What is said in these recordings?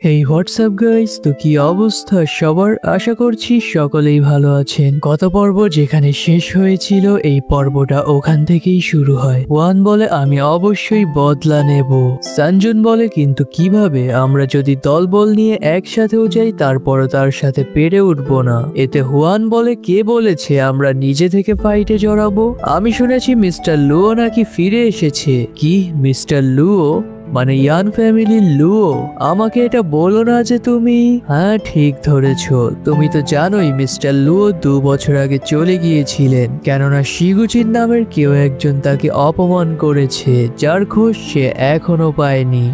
এই WhatsApp guys, তো কি অবস্থা সবার? আশা করছি সকলেই ভালো আছেন। গত পর্ব যেখানে শেষ হয়েছিল, এই পর্বটা ওখান থেকেই শুরু হয়। ওয়ান বলে আমি অবশ্যই বদলা নেব। সঞ্জুন বলে কিন্তু কিভাবে? আমরা যদি দলবল নিয়ে একসাথেও যাই তারপরও তার সাথে পেরে উঠবো না। এতে হুয়ান বলে কে বলেছে আমরা নিজে থেকে ফাইটে জড়াবো? আমি শুনেছি মিস্টার লুও নাকি ফিরে এসেছে। কি মিস্টার লুও? মানে ইয়ান ফ্যামিলির লুও? আমাকে এটা বলো না যে তুমি। হ্যাঁ ঠিক ধরেছো, তুমি তো জানোই মিস্টার লুও 2 বছর আগে চলে গিয়েছিলেন, কেননা শিগুচিন নামের কেউ একজন তাকে অপমান করেছে, যার খোঁজ সে এখনো পায়নি।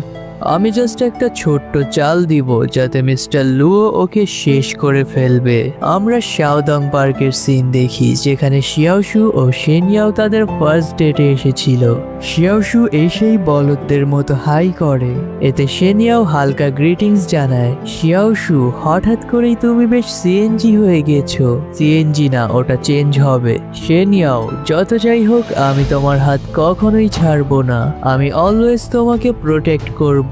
আমি জাস্ট একটা ছোট্ট চাল দিব যাতে মিস্টার লুও ওকে শেষ করে ফেলবে। আমরা শাওদাং পার্কের সিন দেখি যেখানে শিয়াওশু ও শেনয়াও তাদের ফার্স্ট ডেটে এসেছিল। শিয়াওশু এসেই বলদদের মতো হাই করে, এতে শেনয়াও হালকা গ্রিটিংস জানায়। শিয়াওশু, হঠাৎ করেই তুমি বেশ সিএনজি হয়ে গেছো। সিএনজি না, ওটা চেঞ্জ হবে। শেনয়াও, যত যাই হোক আমি তোমার হাত কখনোই ছাড়বো না, আমি অলওয়েজ তোমাকে প্রোটেক্ট করব।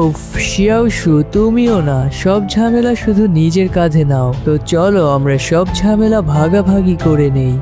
উফ শিয়াওশু, তুমিও না, সব ঝামেলা শুধু নিজের কাঁধে নাও। তো চলো আমরা সব ঝামেলা ভাগাভাগি করে নেই।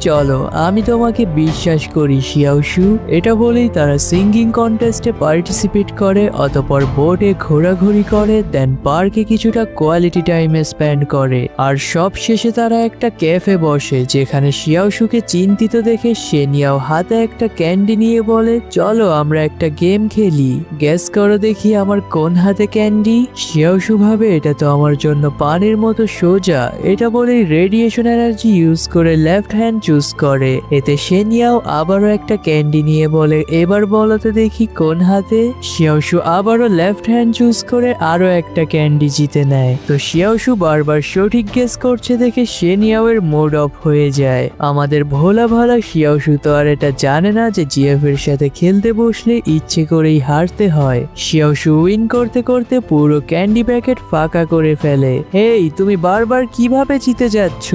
চলো, আমি তোমাকে বিশ্বাস করি শিয়াওশু। এটা বলেই তারা সিঙ্গিং কন্টেস্টে পার্টিসিপেট করে, অতঃপর বোটে ঘোরাঘুরি করে, দেন পার্কে কিছুটা কোয়ালিটি টাইমে স্পেন্ড করে, আর সব শেষে তারা একটা ক্যাফে বসে যেখানে শিয়াওশুকে চিন্তিত দেখে শেনিয়াও হাতে একটা ক্যান্ডি নিয়ে বলে, চলো আমরা একটা গেম খেলি, গেস করো দেখি আমার কোন হাতে ক্যান্ডি। শিয়াওশু ভাবে এটা তো আমার জন্য পানির মতো সোজা। এটা বলেই রেডিয়েশন এনার্জি ইউজ করে লেফট হ্যান্ড চুজ করে। এতে শেনিয়াও আবারও একটা ক্যান্ডি নিয়ে বলে, এবার বলো তো দেখি কোন হাতে। শিয়াওশু আবারও লেফট হ্যান্ড চুজ করে আরো একটা ক্যান্ডি জিতে নেয়। তো শিয়াওশু বারবার সঠিক গেস করছে দেখে শেনিয়াও এর মুড অফ হয়ে যায়। আমাদের ভোলা ভালা শিয়াওশু তো আর এটা জানে না যে জিএফ এর সাথে খেলতে বসলে ইচ্ছে করেই হারতে হয়। শিয়াওশু উইন করতে করতে পুরো ক্যান্ডি প্যাকেট ফাঁকা করে ফেলে। হেই, তুমি বারবার কিভাবে জিতে যাচ্ছ?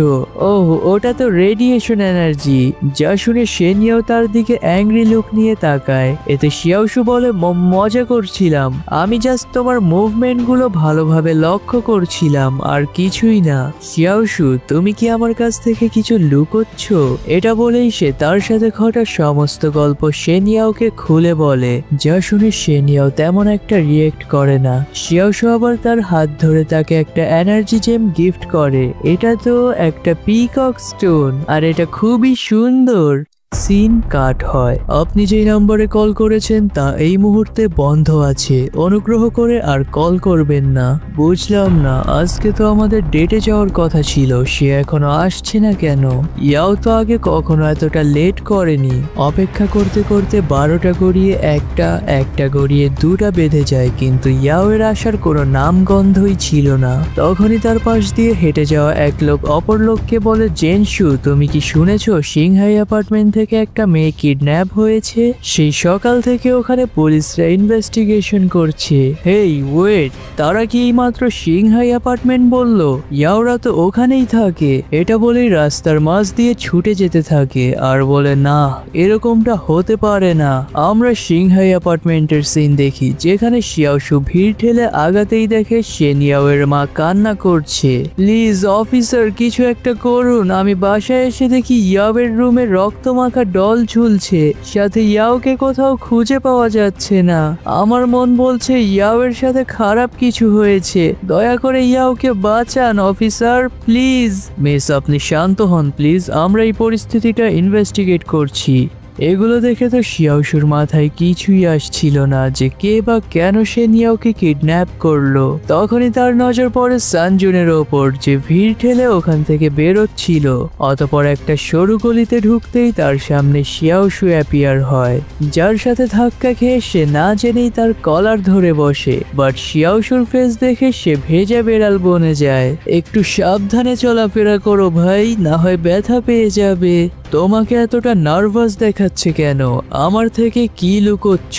ওহ, ওটা তো রেডিয়েশন এনার্জি। যা শুনে শেনিয়াও তার দিকে অ্যাংরি লুক নিয়ে তাকায়। এতে শিয়াওশু বলে, মজা করছিলাম, আমি জাস্ট তোমার মুভমেন্ট গুলো ভালোভাবে লক্ষ্য করছিলাম, আর কিছুই না। শিয়াওশু, তুমি কি আমার কাছ থেকে কিছু লুকোচ্ছ? এটা বলেই সে তার সাথে ঘটা সমস্ত গল্প শেনিয়াওকে খুলে বলে, যা শুনে শেনিয়াও তেমন একটা রিয়েক্ট করে না। শিয়াওশু আবার তার হাত ধরে তাকে একটা এনার্জি জেম গিফট করে। এটা তো একটা পিকক স্টোন, আর এটা খুবই সুন্দর। সিন কাট হয়। আপনি যেই নম্বরে কল করেছেন তা এই মুহূর্তে বন্ধ আছে, অনুগ্রহ করে আর কল করবেন না। বুঝলাম না, আজকে তো আমাদের ডেটে যাওয়ার কথা ছিল, সে এখনো আসছে না কেন? ইয়াও তো আগে কখনো এতটা লেট করেনি। অপেক্ষা করতে করতে 12টা গড়িয়ে একটা গড়িয়ে 2টা বেঁধে যায়, কিন্তু ইয়াও এর আসার কোনো নাম গন্ধই ছিল না। তখনই তার পাশ দিয়ে হেঁটে যাওয়া এক লোক অপর লোককে বলে, জেনশু, তুমি কি শুনেছো সিংহাই অ্যাপার্টমেন্ট থেকে একটা মেয়ে কিডন্যাপ হয়েছে? সেই সকাল থেকে ওখানে পুলিশরা ইনভেস্টিগেশন করছে। হেই ওয়েট, তারা কি এইমাত্র সিংহাই অ্যাপার্টমেন্ট বললো? ইয়াওরা তো ওখানেই থাকে। এটা বলেই রাস্তার মাঝ দিয়ে ছুটে যেতে থাকে আর বলে, না এরকমটা হতে পারে না। আমরা সিংহাই অ্যাপার্টমেন্টের সিন দেখি যেখানে শিয়াওশু ভিড় ঠেলে আগাতেই দেখে শেনিয়াও এর মা কান্না করছে। প্লিজ অফিসার, কিছু একটা করুন। আমি বাসায় এসে দেখি ইয়াওয়ের রুমে রক্ত মাখা ডল ঝুলছে, সাথে ইয়াওকে কোথাও খুঁজে পাওয়া যাচ্ছে না। আমার মন বলছে ইয়াওয়ের সাথে খারাপ কিছু হয়েছে। দয়া করে ইয়াওকে বাঁচান অফিসার, প্লিজ। মিস, আপনি শান্ত হন প্লিজ, আমরা এই পরিস্থিতিটা ইনভেস্টিগেট করছি। এগুলো দেখে তো শিয়াওশুর মাথায় কিছুই আসছিল না যে কে বা কেন শেনিয়াওকে কিডন্যাপ করলো। তখনই তার নজর পড়ে সানজুনের ওপর, যে ভিড় ঠেলে ওখান থেকে বেরোচ্ছিল। অতপর একটা সরু গলিতে ঢুকতেই তার সামনে শিয়াওশু অ্যাপিয়ার হয়, যার সাথে ধাক্কা খেয়ে সে না জেনেই তার কলার ধরে বসে। বাট শিয়াওশুর ফেস দেখে সে ভেজা বেড়াল বনে যায়। একটু সাবধানে চলাফেরা করো ভাই, না হয় ব্যথা পেয়ে যাবে। তোমাকে এতটা নার্ভাস দেখাচ্ছে কেন? আমার থেকে কি লুকোচ্ছ?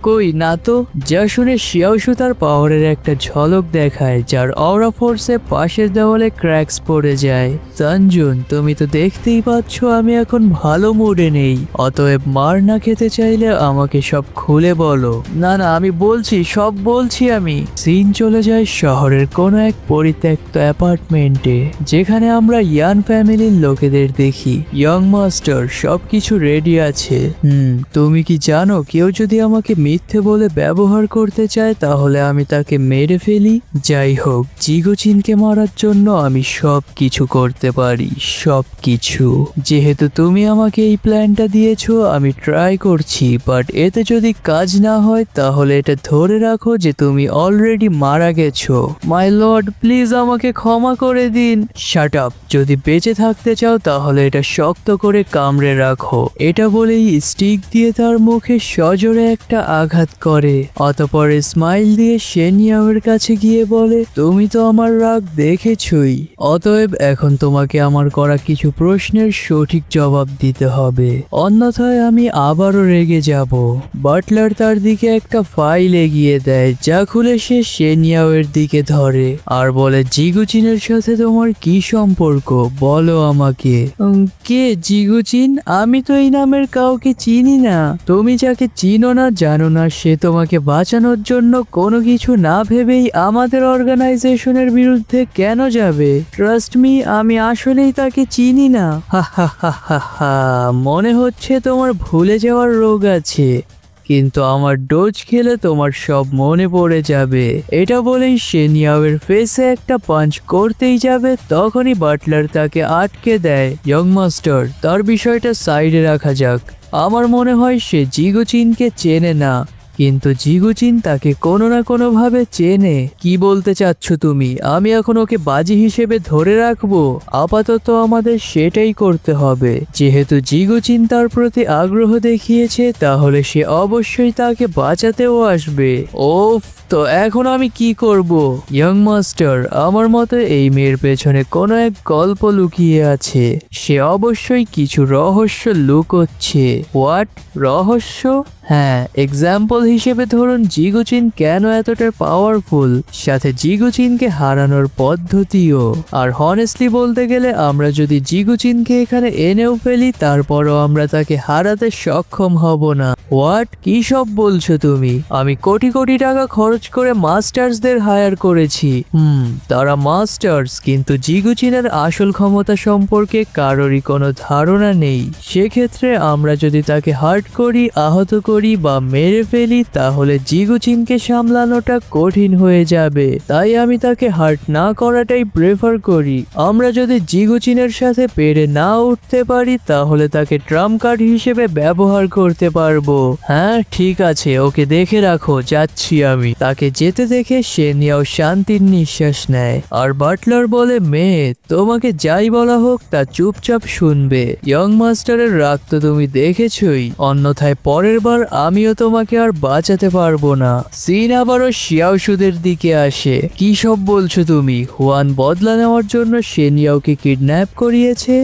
কই না তো। যা শুনে শিয়াওশু তার পাওয়ারের একটা ঝলক দেখায়, যার অরা ফোর্সে পাশের দেওয়ালে ক্র্যাকস পড়ে যায়। সঞ্জুন, তুমি তো দেখতেই পাচ্ছ আমি এখন ভালো মুডে নেই, অতএব মার না খেতে চাইলে আমাকে সব খুলে বলো। না না, আমি বলছি, সব বলছি আমি। সিন চলে যায় শহরের কোনো এক পরিত্যক্ত অ্যাপার্টমেন্টে, যেখানে আমরা ইয়ান ফ্যামিলির লোকেদের দেখি। ইয়ং মাস্টার, সবকিছু রেডি আছে। তুমি কি জানো, কেউ যদি আমাকে মিথ্যে বলে ব্যবহার করতে চায় তাহলে আমি তাকে মেরে ফেলি। যাই হোক, জিগোচিনকে মারার জন্য আমি সব কিছু করতে পারি, সব কিছু। যেহেতু তুমি আমাকে এই প্ল্যানটা দিয়েছো, আমি ট্রাই করছি, বাট এতে যদি কাজ না হয় তাহলে এটা ধরে রাখো যে তুমি অলরেডি মারা গেছো। মাই লর্ড, প্লিজ আমাকে ক্ষমা করে দিন। Shut up. যদি বেঁচে থাকতে চাও তাহলে এটা শক্ত করে কামড়ে রাখো। এটা বলেই স্টিক দিয়ে তার মুখে সজোরে একটা আঘাত করে। অতঃপর স্মাইল দিয়ে শেনিয়াওয়ের কাছে গিয়ে বলে, তুমি তো আমার রাগ দেখেছই, অতএব এখন তোমাকে আমার করা কিছু প্রশ্নের সঠিক জবাব দিতে হবে, অন্যথায় আমি আবারও রেগে যাব। বাটলার তার দিকে একটা ফাইল এগিয়ে দেয়, যা খুলে সে শেনিয়াওয়ের দিকে ধরে আর বলে, জিগুচিনের সাথে তোমার কি সম্পর্ক বলো আমাকে। কে জিগুচিন? আমি তো এই নামের কাউকে চিনি না। তুমি যাকে চিনো না জানো না, সে তোমাকে বাঁচানোর জন্য কোনো কিছু না ভেবেই আমাদের অর্গানাইজেশনের বিরুদ্ধে কেন যাবে? ট্রাস্ট মি, আমি আসলেই তাকে চিনি না। হা হা হা হা হা, মনে হচ্ছে তোমার ভুলে যাওয়ার রোগ আছে, কিন্তু আমার ডোজ খেলে তোমার সব মনে পড়ে যাবে। এটা বলেই শেনিয়াওয়ের ফেসে একটা পাঞ্চ করতেই যাবে, তখনই বাটলার তাকে আটকে দেয়। ইয়ং মাস্টার, তার বিষয়টা সাইডে রাখা যাক। আমার মনে হয় সে জিগুচিনকে চেনে না, কিন্তু জিগুচিন তাকে কোনো না কোনো ভাবে চেনে। কি বলতে চাচ্ছ তুমি? আমি এখন ওকে বাজি হিসেবে ধরে রাখবো? আপাতত আমাদের সেটাই করতে হবে। যেহেতু জিগুচিন তার প্রতি আগ্রহ দেখিয়েছে, তাহলে সে অবশ্যই তাকে বাঁচাতেও আসবে। ওফ, তো এখন আমি কি করব? ইয়ং মাস্টার, আমার মতে এই মেয়ের পেছনে কোনো এক গল্প লুকিয়ে আছে। সে অবশ্যই কিছু রহস্য লুকোচ্ছে। হোয়াট রহস্য? হ্যাঁ, এক্সাম্পল হিসেবে ধরুন জিগুচিন কেন এতটা পাওয়ারফুল, সাথে জিগুচিনকে হারানোর পদ্ধতিও। আর হনেস্টলি বলতে গেলে, আমরা যদি জিগুচিনকে এখানে এনেও ফেলি, তারপরও আমরা তাকে হারাতে সক্ষম হব না। হোয়াট? কি সব বলছো তুমি? আমি কোটি কোটি টাকা খরচ করে মাস্টার্সদের হায়ার করেছি। তারা মাস্টার্স, কিন্তু জিগুচিনের আসল ক্ষমতা সম্পর্কে কারোরই কোনো ধারণা নেই। সেক্ষেত্রে আমরা যদি তাকে হার্ট করি, আহত করি বা মেরে ফেলি, তাহলে জিগুচিনকে সামলানোটা কঠিন হয়ে যাবে। তাই আমি তাকে হার্ট না করাটাই প্রেফার করি। আমরা যদি জিগুচিনের সাথে পেরে না উঠতে পারি, তাহলে তাকে ট্রাম্প কার্ড হিসেবে ব্যবহার করতে পারবো। হ্যাঁ ঠিক আছে, ওকে দেখে রাখো, যাচ্ছি আমি। তাকে যেতে দেখে শেনিয়াও শান্তির নিঃশ্বাস নেয় আর বাটলার বলে, মেয়ে, তোমাকে যাই বলা হোক তা চুপচাপ শুনবে। ইয়ং মাস্টারের রাগ তো তুমি দেখেছই, অন্যথায় পরের বার আমিও তোমাকে আর বাঁচাতে পারবো না। সিন আবারও শিয়াওশুদের দিকে আসে। কি সব বলছো তুমি? হুয়ান বদলা নেওয়ার জন্য শেনিয়াওকে কিডন্যাপ করিয়েছে?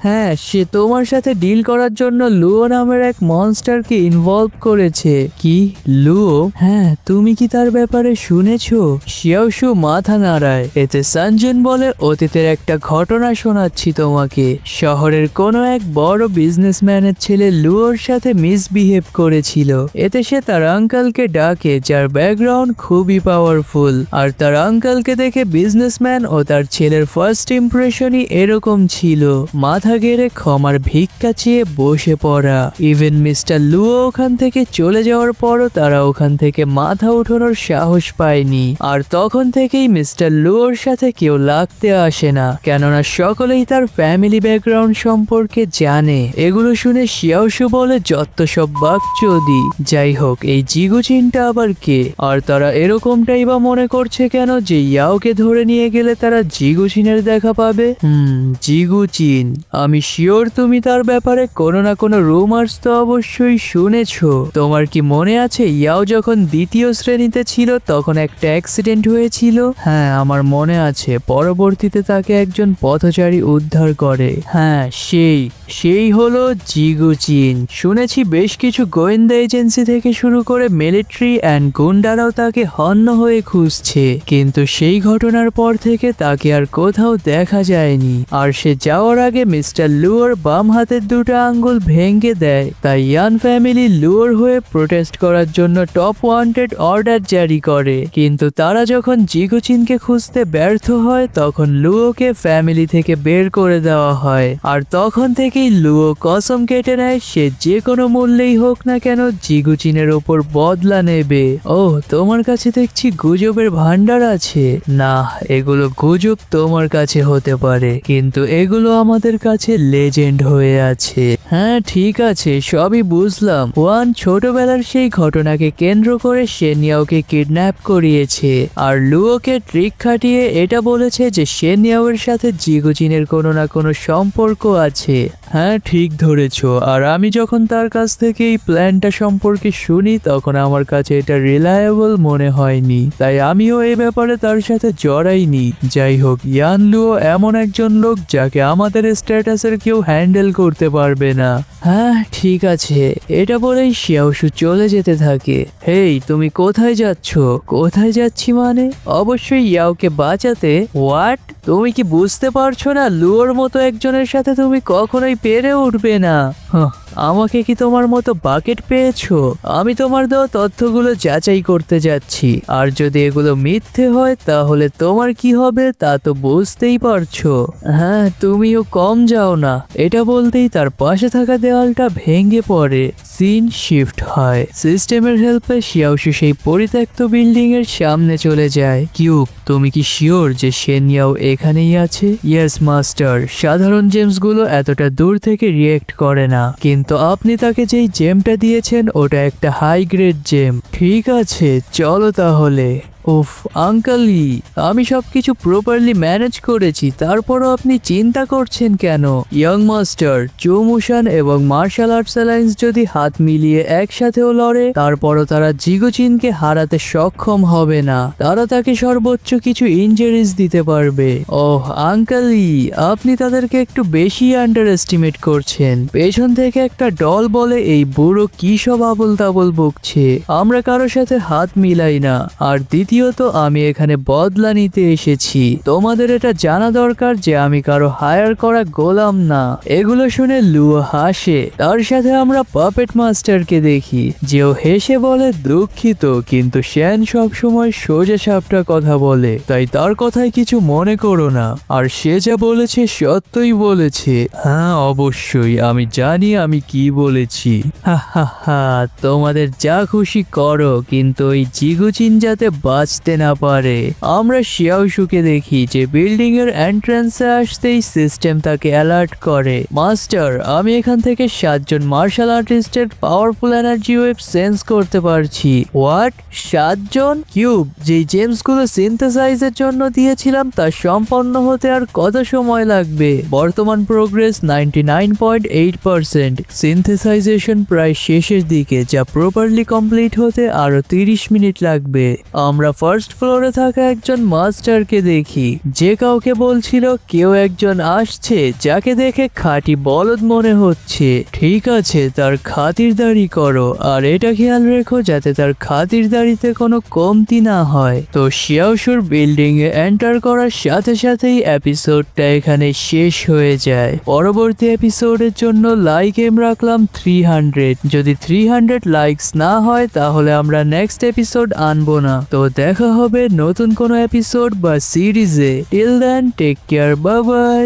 হ্যাঁ, সে তোমার সাথে ডিল করার জন্য লুও নামের এক মনস্টারকে ইনভলভ করেছে। কি, লুও? হ্যাঁ, তুমি কি তার ব্যাপারে শুনেছো? শিয়াওশু মাথা নাড়ায়। এতে সঞ্জুন বলে, অতীতের একটা ঘটনা শোনাচ্ছি তোমাকে। শহরের কোনো এক বড় বিজনেসম্যানের ছেলে লুওর সাথে মিসবিহেভ করেছিল। এতে সে তার আঙ্কালকে ডাকে, যার ব্যাকগ্রাউন্ড খুবই পাওয়ারফুল। আর তার আঙ্কালকে দেখে বিজনেসম্যান ও তার ছেলের ফার্স্ট ইমপ্রেশনই এরকম ছিল, মাথা গেড়ে ক্ষমার ভিক্ষা চেয়ে বসে পড়া। ইভেন মিস্টার লুও ওখান থেকে চলে যাওয়ার পরও তারা ওখান থেকে মাথা উঠানোর সাহস পায়নি। আর তখন থেকেই মিস্টার লুওর সাথে কেউ লাগতে আসে না, কেননা সকলেই তার ফ্যামিলি ব্যাকগ্রাউন্ড সম্পর্কে জানে। এগুলো শুনে শিয়াওশু বলে, যত সব বাকচোদি। যাই হোক, এই জিগুচিনটা আবার কে? আর তারা এরকমটাই বা মনে করছে কেন যে ইয়াওকে ধরে নিয়ে গেলে তারা জিগুচিনের দেখা পাবে? জিগুচিন আমি শিওর তুমি তার ব্যাপারে কোনো না কোনো রুমার্স তো অবশ্যই শুনেছো। তোমার কি মনে আছে ইয়াও যখন দ্বিতীয় শ্রেণীতে ছিল তখন একটা অ্যাক্সিডেন্ট হয়েছিল? হ্যাঁ, আমার মনে আছে। পরবর্তীতে তাকে একজন পথচারী উদ্ধার করে। হ্যাঁ, সেই হলো জিগুচিন। শুনেছি বেশ কিছু গোয়েন্দা এজেন্সি থেকে শুরু করে মিলিটারি অ্যান্ড গুন্ডারাও তাকে হন্য হয়ে খুঁজছে, কিন্তু সেই ঘটনার পর থেকে তাকে আর কোথাও দেখা যায়নি। আর সে যাওয়ার আগে মিস্টার লুয়োর বাম হাতের দুটো আঙ্গুল ভেঙে দেয়। তাই ইয়ান ফ্যামিলি লুয়োর হয়ে প্রোটেস্ট করার জন্য টপ ওয়ান্টেড অর্ডার জারি করে, কিন্তু তারা যখন জিগুচিনকে খুঁজতে ব্যর্থ হয় তখন লুয়োকে ফ্যামিলি থেকে বের করে দেওয়া হয়। আর তখন থেকেই লুয়ো কসম কেটে নেয় সে যে কোনো মূল্যেই হোক না কেন জিগুচিনের ওপর বদলা নেবে। ওহ, তোমার কাছে দেখছি গুজবের ভান্ডার আছে। না, এগুলো গুজব তোমার কাছে হতে পারে, কিন্তু এগুলো আমাদের কাছে লেজেন্ড হয়ে আছে। হ্যাঁ ঠিক আছে, সবই বুঝলাম। ওয়ান ছোটবেলার সেই ঘটনাকে কেন্দ্র করে শেনিয়াওকে কিডন্যাপ করিয়েছে, আর লুয়োকে ট্রিক খাটিয়ে এটা বলেছে যে শেনিয়াওয়ের সাথে জিগুচিনের কোনো না কোনো সম্পর্ক আছে। হ্যাঁ ঠিক ধরেছ। আর আমি যখন তার কাছ থেকে এই প্ল্যানটা সম্পর্কে শুনি তখন আমার কাছে এটা রিলায়েবল মনে হয়নি, তাই আমিও এই ব্যাপারে তার সাথে জড়াইনি। যাই হোক, ইয়ান লুয়ো এমন একজন লোক যাকে আমাদের স্ট্যাটাসের কেউ হ্যান্ডেল করতে পারবে না। হ্যাঁ ঠিক আছে, এটা বলেই শিয়াওশু চলে যেতে থাকে। হেই, তুমি কোথায় যাচ্ছ? কোথায় যাচ্ছি মানে? অবশ্যই ইয়াওকে বাঁচাতে। হোয়াট? তুমি কি বুঝতে পারছো না লুয়োর মতো একজনের সাথে তুমি কখনোই পেরে উঠবে না? আমাকে কি তোমার মতো বাকেট পেয়েছো? আমি তোমার দেওয়া তথ্যগুলো যাচাই করতে যাচ্ছি, আর যদি এগুলো মিথ্যে হয় তাহলে তোমার কি হবে তা তো বুঝতেই পারছো। হ্যাঁ, তুমিও কম যাও না। এটা বলতেই তার পাশে থাকা দেওয়ালটা ভেঙে পড়ে। সিন শিফট হয়। সিস্টেমের হেল্পে শিয়াওশু সেই পরিত্যক্ত বিল্ডিং এর সামনে চলে যায়। কিউব, তুমি কি শিওর যে শেনিয়াও এখানেই আছে? ইয়েস মাস্টার, সাধারণ জেমসগুলো এতটা দূর থেকে রিয়েক্ট করে না, কিন্তু আপনি তাকে যেই জেমটা দিয়েছেন ওটা একটা হাই গ্রেড জেম। ঠিক আছে, চলো তাহলে। উফ আঙ্কালি, আমি সবকিছু প্রপারলি ম্যানেজ করেছি, তারপরও আপনি চিন্তা করছেন কেন? ইয়ং মাস্টার, চুমুশান এবং মার্শাল আর্টস অ্যালায়েন্স যদি হাত মিলিয়ে একসাথেও লড়ে তারপরও তারা জিগুচিনকে হারাতে সক্ষম হবে না। তারা তাকে সর্বোচ্চ কিছু ইনজারিজ দিতে পারবে। ওহ আঙ্কালি, আপনি তাদেরকে একটু বেশি আন্ডার এস্টিমেট করছেন। পেছন থেকে একটা ডল বলে এই বুড়ো কি সব আবল তাবল বকছে। আমরা কারো সাথে হাত মিলাই না। আর দ্বিতীয়ত, আমি এখানে বদলা নিতে এসেছি। তোমাদের এটা জানা দরকার যে আমি কারো হায়ার করা গোলাম না। এগুলো শুনে লুয়ো হাসে। তার সাথে আমরা পাপেট মাস্টারকে দেখি, যেও হেসে বলে দুঃখিত, কিন্তু শ্যান সবসময় সোজা সাপটা কথা বলে, তাই তার কথায় কিছু মনে করো না। আর সে যা বলেছে সত্যই বলেছে। হ্যাঁ অবশ্যই, আমি জানি আমি কি বলেছি। হা হা হা, তোমাদের যা খুশি করো, কিন্তু ওই জিগুচিন যাতে বাঁচতে না পারে। আমরা শিয়াওশুকে দেখি যে বিল্ডিং এর এন্ট্রান্সে আসতেই সিস্টেম তাকে অ্যালার্ট করে। মাস্টার, আমি এখান থেকে 7 জন মার্শাল আর্টিস্টের পাওয়ারফুল এনার্জি ওয়েভ সেন্স করতে পারছি। হোয়াট? 7 জন? কিউব, যেই জেমসগুলো সিনথেসাইজের জন্য দিয়েছিলাম তা সম্পন্ন হতে আর কত সময় লাগবে? বর্তমান প্রোগ্রেস 99.8%। সিনথেসাইজেশন প্রায় শেষের দিকে, যা প্রপারলি কমপ্লিট হতে আরো 30 মিনিট লাগবে। আমরা ফার্স্ট ফ্লোরে থাকা একজন মাস্টারকে দেখি, যে কাউকে বলছিল কেউ একজন আসছে যাকে দেখে খাঁটি বলদ মনে হচ্ছে। ঠিক আছে, তার খাতিরদারি করো, আর এটা খেয়াল রেখো যাতে তার খাতিরদারিতে কোনো কমতি না হয়। তো শিয়াওশুর বিল্ডিং এ এন্টার করার সাথে সাথেই এপিসোডটা এখানে শেষ হয়ে যায়। পরবর্তী এপিসোডের জন্য লাইক এম রাখলাম 300। যদি 300 লাইকস না হয় তাহলে আমরা নেক্সট এপিসোড আনবো না। তো দেখা হবে নতুন কোনো এপিসোড বা সিরিজে। Till then take care, bye by.